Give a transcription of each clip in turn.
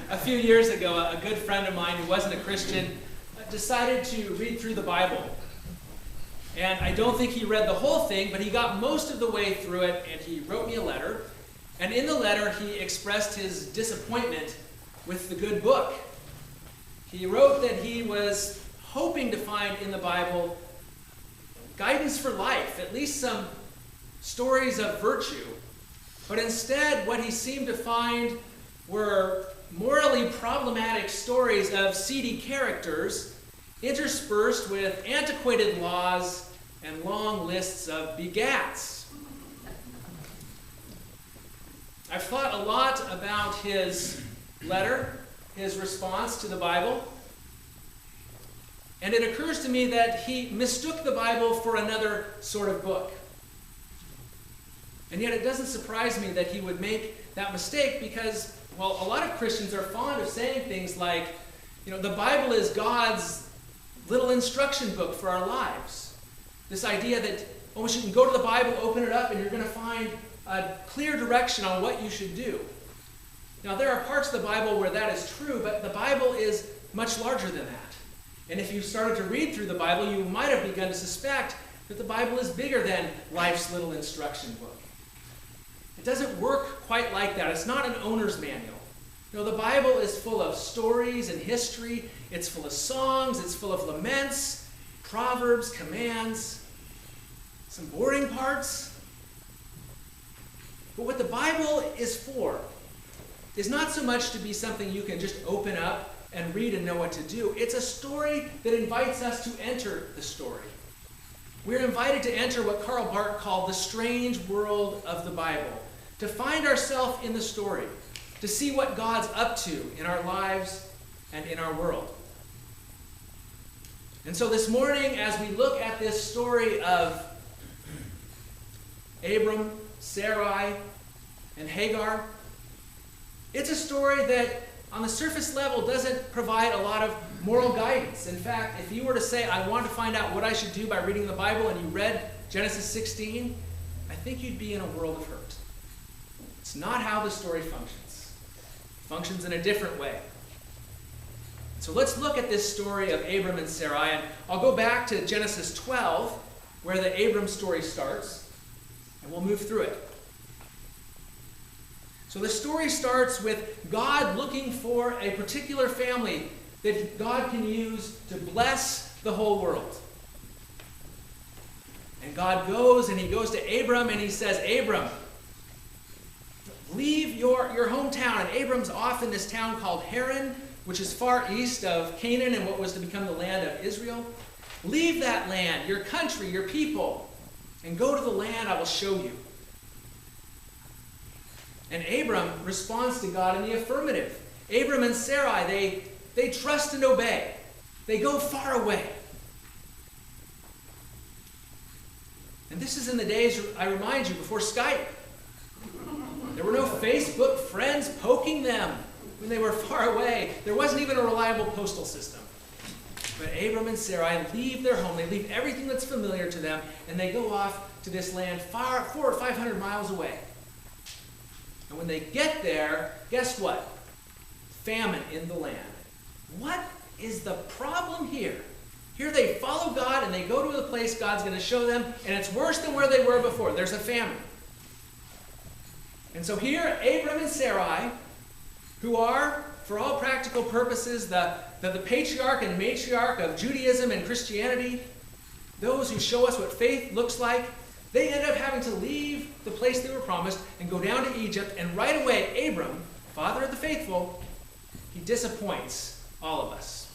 A few years ago, a good friend of mine who wasn't a Christian decided to read through the Bible. And I don't think he read the whole thing, but he got most of the way through it, and he wrote me a letter. And in the letter, he expressed his disappointment with the good book. He wrote that he was hoping to find in the Bible guidance for life, at least some stories of virtue. But instead, what he seemed to find were morally problematic stories of seedy characters interspersed with antiquated laws and long lists of begats. I've thought a lot about his letter, his response to the Bible, and it occurs to me that he mistook the Bible for another sort of book. And yet it doesn't surprise me that he would make that mistake because, well, a lot of Christians are fond of saying things like, the Bible is God's little instruction book for our lives. This idea that, you can go to the Bible, open it up, and you're going to find a clear direction on what you should do. Now, there are parts of the Bible where that is true, but the Bible is much larger than that. And if you started to read through the Bible, you might have begun to suspect that the Bible is bigger than life's little instruction book. It doesn't work quite like that. It's not an owner's manual. The Bible is full of stories and history. It's full of songs. It's full of laments, proverbs, commands, some boring parts. But what the Bible is for is not so much to be something you can just open up and read and know what to do. It's a story that invites us to enter the story. We're invited to enter what Karl Barth called the strange world of the Bible, to find ourselves in the story, to see what God's up to in our lives and in our world. And so this morning, as we look at this story of Abram, Sarai, and Hagar, it's a story that on the surface level doesn't provide a lot of moral guidance. In fact, if you were to say, I want to find out what I should do by reading the Bible, and you read Genesis 16, I think you'd be in a world of hurt. It's not how the story functions. It functions in a different way. So let's look at this story of Abram and Sarai, and I'll go back to Genesis 12, where the Abram story starts, and we'll move through it. So the story starts with God looking for a particular family that God can use to bless the whole world. And God goes, and he goes to Abram, and he says, Abram, leave your hometown. And Abram's off in this town called Haran, which is far east of Canaan and what was to become the land of Israel. Leave that land, your country, your people, and go to the land I will show you. And Abram responds to God in the affirmative. Abram and Sarai, they trust and obey. They go far away. And this is in the days, I remind you, before Skype. There were no Facebook friends poking them when they were far away. There wasn't even a reliable postal system. But Abram and Sarai leave their home. They leave everything that's familiar to them, and they go off to this land 400 or 500 miles away. And when they get there, guess what? Famine in the land. What is the problem here? Here they follow God and they go to the place God's going to show them, and it's worse than where they were before. There's a famine. And so here, Abram and Sarai, who are, for all practical purposes, the patriarch and matriarch of Judaism and Christianity, those who show us what faith looks like, they end up having to leave the place they were promised and go down to Egypt. And right away, Abram, father of the faithful, he disappoints all of us.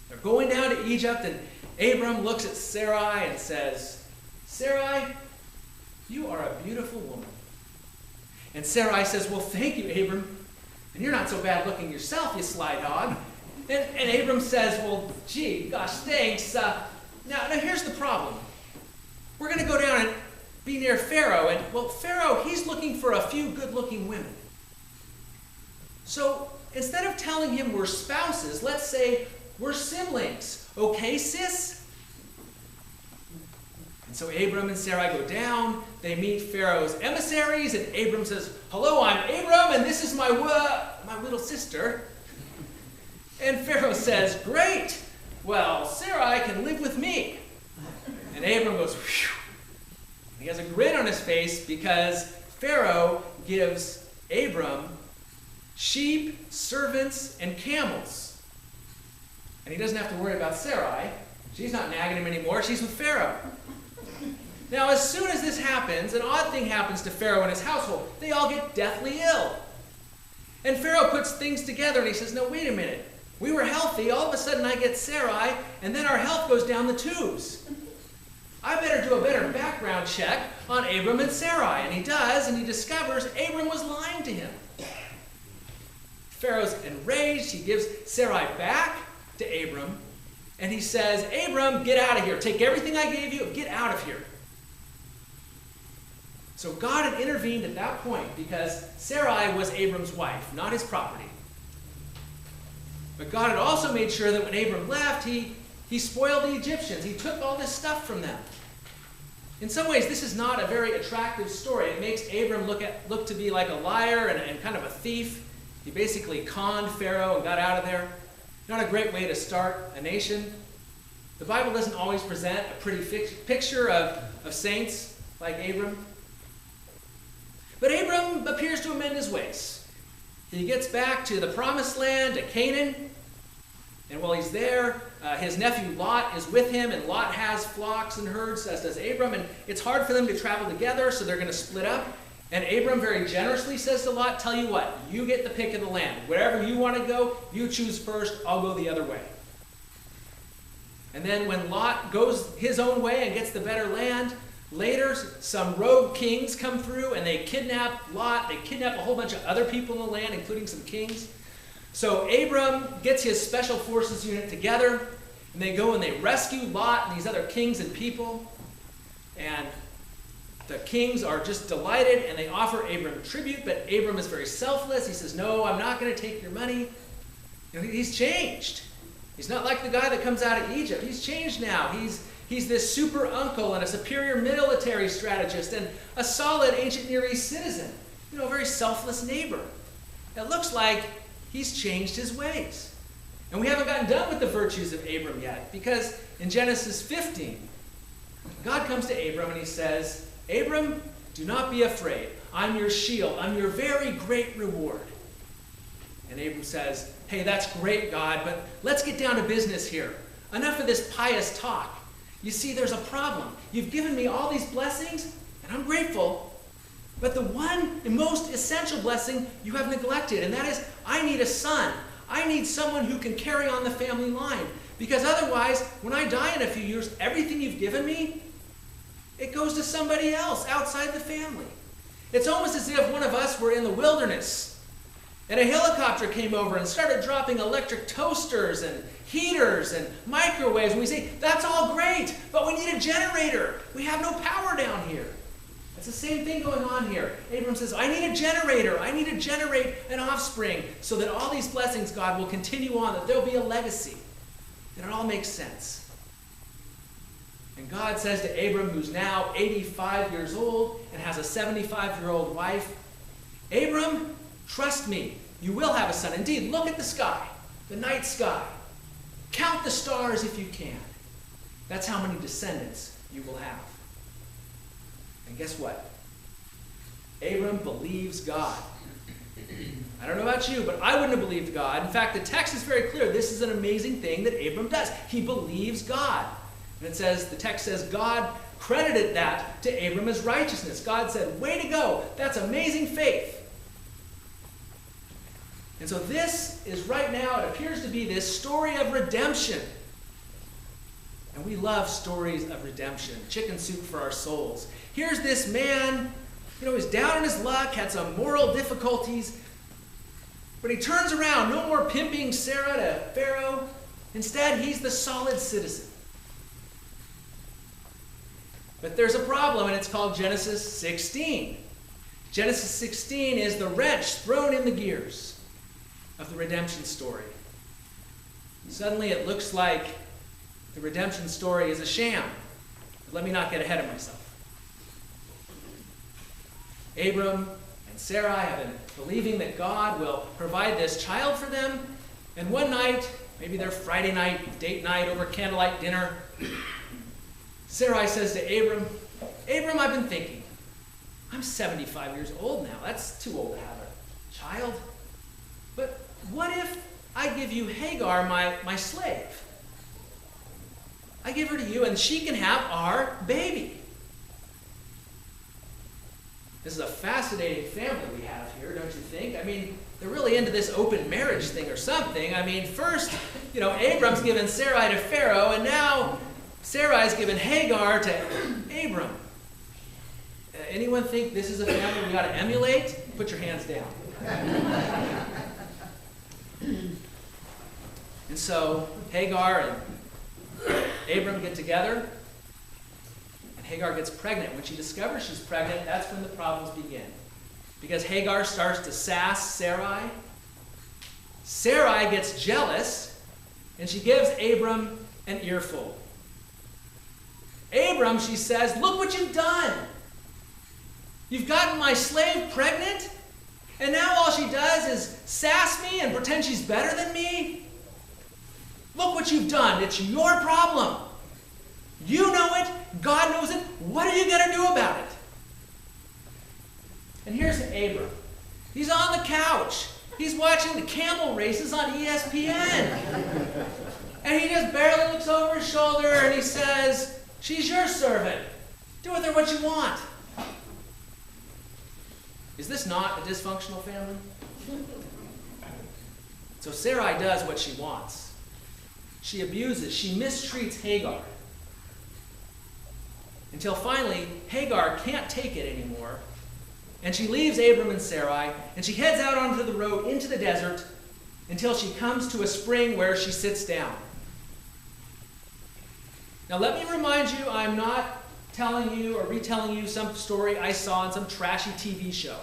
They're going down to Egypt, and Abram looks at Sarai and says, Sarai, you are a beautiful woman. And Sarai says, well, thank you, Abram. And you're not so bad looking yourself, you sly dog. And Abram says, well, gee, gosh, thanks. Now here's the problem. We're going to go down and be near Pharaoh. And, well, Pharaoh, he's looking for a few good-looking women. So instead of telling him we're spouses, let's say we're siblings. Okay, sis? And so Abram and Sarai go down. They meet Pharaoh's emissaries. And Abram says, hello, I'm Abram, and this is my little sister. And Pharaoh says, great. Well, Sarai can live with me. And Abram goes, whew. He has a grin on his face because Pharaoh gives Abram sheep, servants, and camels. And he doesn't have to worry about Sarai. She's not nagging him anymore. She's with Pharaoh. Now, as soon as this happens, an odd thing happens to Pharaoh and his household. They all get deathly ill. And Pharaoh puts things together and he says, no, wait a minute. We were healthy. All of a sudden I get Sarai, and then our health goes down the tubes. I better do a better background check on Abram and Sarai. And he does, and he discovers Abram was lying to him. Pharaoh's enraged. He gives Sarai back to Abram, and he says, Abram, get out of here. Take everything I gave you, get out of here. So God had intervened at that point because Sarai was Abram's wife, not his property. But God had also made sure that when Abram left, he spoiled the Egyptians. He took all this stuff from them. In some ways, this is not a very attractive story. It makes Abram look to be like a liar and kind of a thief. He basically conned Pharaoh and got out of there. Not a great way to start a nation. The Bible doesn't always present a pretty picture of saints like Abram. But Abram appears to amend his ways. He gets back to the promised land, to Canaan. And while he's there, his nephew Lot is with him, and Lot has flocks and herds, as does Abram. And it's hard for them to travel together, so they're going to split up. And Abram very generously says to Lot, tell you what, you get the pick of the land. Wherever you want to go, you choose first, I'll go the other way. And then when Lot goes his own way and gets the better land, later some rogue kings come through and they kidnap Lot. They kidnap a whole bunch of other people in the land, including some kings. So Abram gets his special forces unit together, and they go and they rescue Lot and these other kings and people. And the kings are just delighted, and they offer Abram tribute, but Abram is very selfless. He says, no, I'm not going to take your money. You know, he's changed. He's not like the guy that comes out of Egypt. He's changed now. He's this super uncle and a superior military strategist and a solid ancient Near East citizen. You know, a very selfless neighbor. It looks like he's changed his ways. And we haven't gotten done with the virtues of Abram yet, because in Genesis 15, God comes to Abram and he says, Abram, do not be afraid. I'm your shield. I'm your very great reward. And Abram says, hey, that's great, God, but let's get down to business here. Enough of this pious talk. You see, there's a problem. You've given me all these blessings, and I'm grateful. But the one and most essential blessing you have neglected, and that is, I need a son. I need someone who can carry on the family line. Because otherwise, when I die in a few years, everything you've given me, it goes to somebody else outside the family. It's almost as if one of us were in the wilderness and a helicopter came over and started dropping electric toasters and heaters and microwaves. And we say, that's all great, but we need a generator. We have no power down here. It's the same thing going on here. Abram says, I need a generator. I need to generate an offspring so that all these blessings, God, will continue on, that there'll be a legacy, that it all makes sense. And God says to Abram, who's now 85 years old and has a 75-year-old wife, Abram, trust me, you will have a son. Indeed, look at the sky, the night sky. Count the stars if you can. That's how many descendants you will have. And guess what? Abram believes God. I don't know about you, but I wouldn't have believed God. In fact, the text is very clear. This is an amazing thing that Abram does. He believes God. And it says, the text says, God credited that to Abram as righteousness. God said, way to go. That's amazing faith. And so this is right now, it appears to be this story of redemption. And we love stories of redemption. Chicken soup for our souls. Here's this man, he's down in his luck, had some moral difficulties. But he turns around, no more pimping Sarah to Pharaoh. Instead, he's the solid citizen. But there's a problem, and it's called Genesis 16. Genesis 16 is the wrench thrown in the gears of the redemption story. Suddenly it looks like the redemption story is a sham. But let me not get ahead of myself. Abram and Sarai have been believing that God will provide this child for them. And one night, maybe their Friday night, date night over candlelight dinner, Sarai says to Abram, Abram, I've been thinking, I'm 75 years old now. That's too old to have a child. But what if I give you Hagar, my slave? I give her to you and she can have our baby. This is a fascinating family we have here, don't you think? I mean, they're really into this open marriage thing or something. I mean, first, Abram's given Sarai to Pharaoh, and now Sarai's given Hagar to Abram. Anyone think this is a family we ought to emulate? Put your hands down. And so Hagar and Abram get together, and Hagar gets pregnant. When she discovers she's pregnant, that's when the problems begin. Because Hagar starts to sass Sarai. Sarai gets jealous, and she gives Abram an earful. Abram, she says, look what you've done. You've gotten my slave pregnant, and now all she does is sass me and pretend she's better than me? Look what you've done. It's your problem. You know it. God knows it. What are you going to do about it? And here's Abram. He's on the couch. He's watching the camel races on ESPN. And he just barely looks over his shoulder and he says, she's your servant. Do with her what you want. Is this not a dysfunctional family? So Sarai does what she wants. She abuses, she mistreats Hagar. Until finally, Hagar can't take it anymore. And she leaves Abram and Sarai, and she heads out onto the road into the desert until she comes to a spring where she sits down. Now let me remind you, I'm not telling you or retelling you some story I saw on some trashy TV show.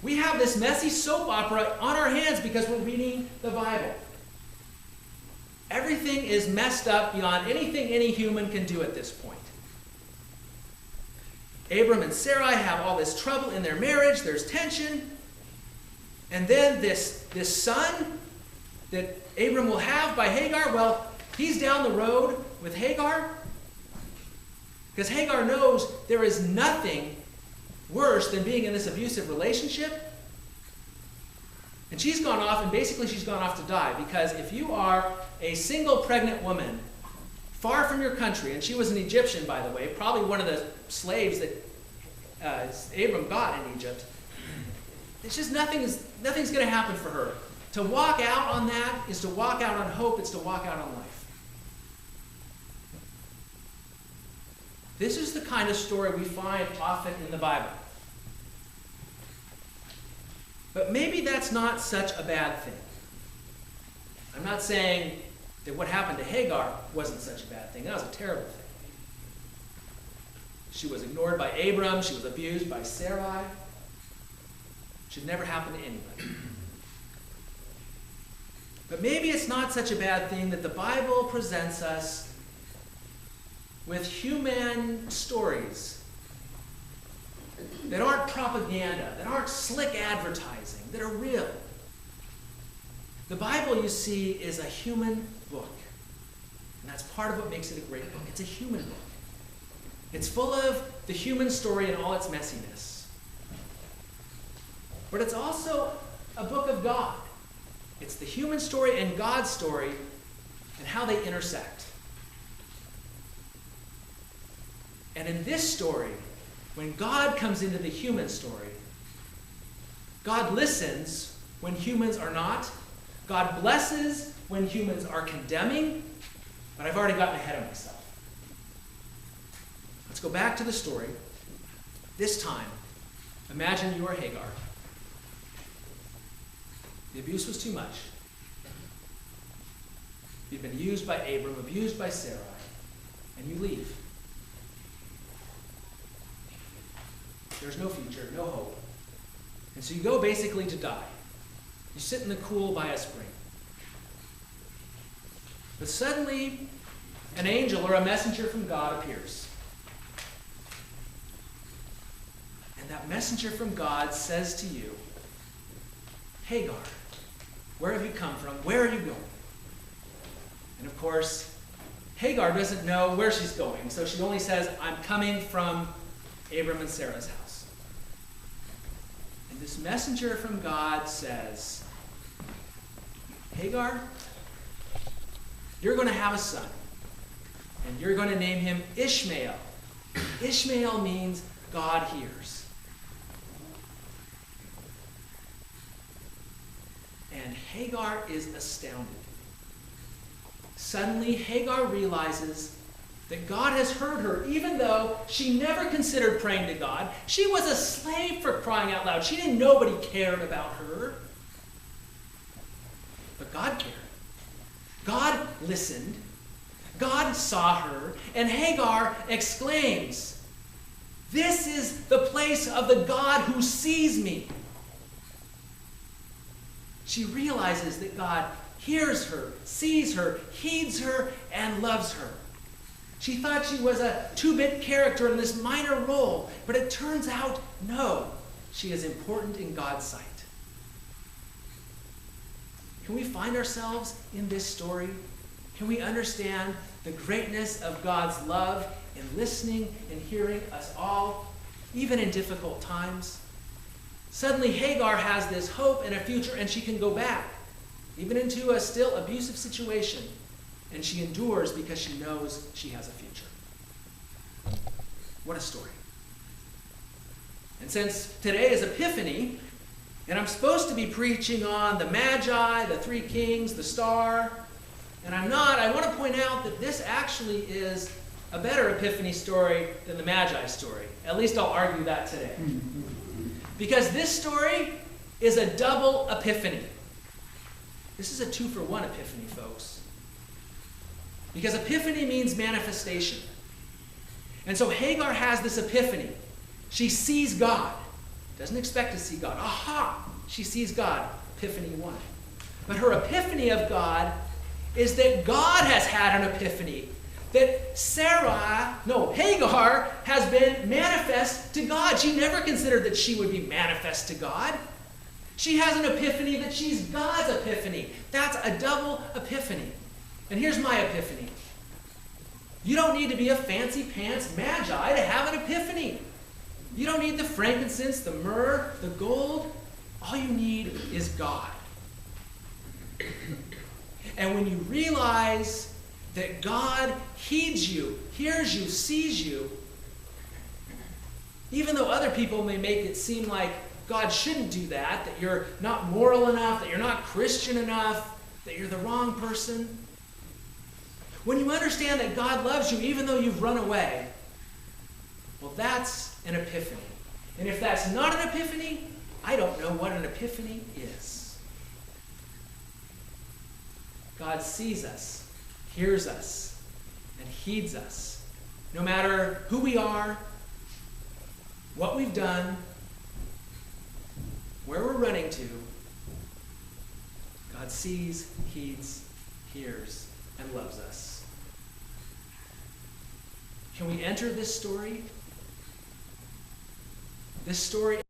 We have this messy soap opera on our hands because we're reading the Bible. Everything is messed up beyond anything any human can do at this point. Abram and Sarai have all this trouble in their marriage. There's tension. And then this son that Abram will have by Hagar, well, he's down the road with Hagar. Because Hagar knows there is nothing worse than being in this abusive relationship. And she's gone off, and basically she's gone off to die. Because if you are a single pregnant woman far from your country, and she was an Egyptian, by the way, probably one of the slaves that Abram got in Egypt, it's just nothing's going to happen for her. To walk out on that is to walk out on hope. It's to walk out on life. This is the kind of story we find often in the Bible. But maybe that's not such a bad thing. I'm not saying that what happened to Hagar wasn't such a bad thing. That was a terrible thing. She was ignored by Abram. She was abused by Sarai. It should never happen to anybody. But maybe it's not such a bad thing that the Bible presents us with human stories that aren't propaganda, that aren't slick advertising, that are real. The Bible, you see, is a human book. And that's part of what makes it a great book. It's a human book. It's full of the human story and all its messiness. But it's also a book of God. It's the human story and God's story and how they intersect. And in this story, when God comes into the human story, God listens when humans are not. God blesses when humans are condemning. But I've already gotten ahead of myself. Let's go back to the story. This time, imagine you are Hagar. The abuse was too much. You've been used by Abram, abused by Sarai, and you leave. There's no future, no hope. And so you go basically to die. You sit in the cool by a spring. But suddenly, an angel or a messenger from God appears. And that messenger from God says to you, Hagar, where have you come from? Where are you going? And of course, Hagar doesn't know where she's going, so she only says, I'm coming from Abram and Sarah's house. And this messenger from God says, Hagar, you're going to have a son, and you're going to name him Ishmael. Ishmael means God hears. And Hagar is astounded. Suddenly, Hagar realizes that God has heard her, even though she never considered praying to God. She was a slave, for crying out loud. She didn't know nobody cared about her. But God cared. God listened. God saw her. And Hagar exclaims, this is the place of the God who sees me. She realizes that God hears her, sees her, heeds her, and loves her. She thought she was a two-bit character in this minor role, but it turns out, no, she is important in God's sight. Can we find ourselves in this story? Can we understand the greatness of God's love in listening and hearing us all, even in difficult times? Suddenly, Hagar has this hope and a future, and she can go back, even into a still abusive situation. And she endures because she knows she has a future. What a story. And since today is Epiphany, and I'm supposed to be preaching on the Magi, the three kings, the star, and I'm not, I want to point out that this actually is a better Epiphany story than the Magi story. At least I'll argue that today. Because this story is a double epiphany. This is a 2-for-1 epiphany, folks. Because epiphany means manifestation. And so Hagar has this epiphany. She sees God. Doesn't expect to see God. Aha! She sees God. Epiphany 1. But her epiphany of God is that God has had an epiphany. That Hagar has been manifest to God. She never considered that she would be manifest to God. She has an epiphany that she's God's epiphany. That's a double epiphany. And here's my epiphany. You don't need to be a fancy pants magi to have an epiphany. You don't need the frankincense, the myrrh, the gold. All you need is God. And when you realize that God heeds you, hears you, sees you, even though other people may make it seem like God shouldn't do that you're not moral enough, that you're not Christian enough, that you're the wrong person. When you understand that God loves you even though you've run away, well, that's an epiphany. And if that's not an epiphany, I don't know what an epiphany is. God sees us, hears us, and heeds us. No matter who we are, what we've done, where we're running to, God sees, heeds, hears, and loves us. Can we enter this story? This story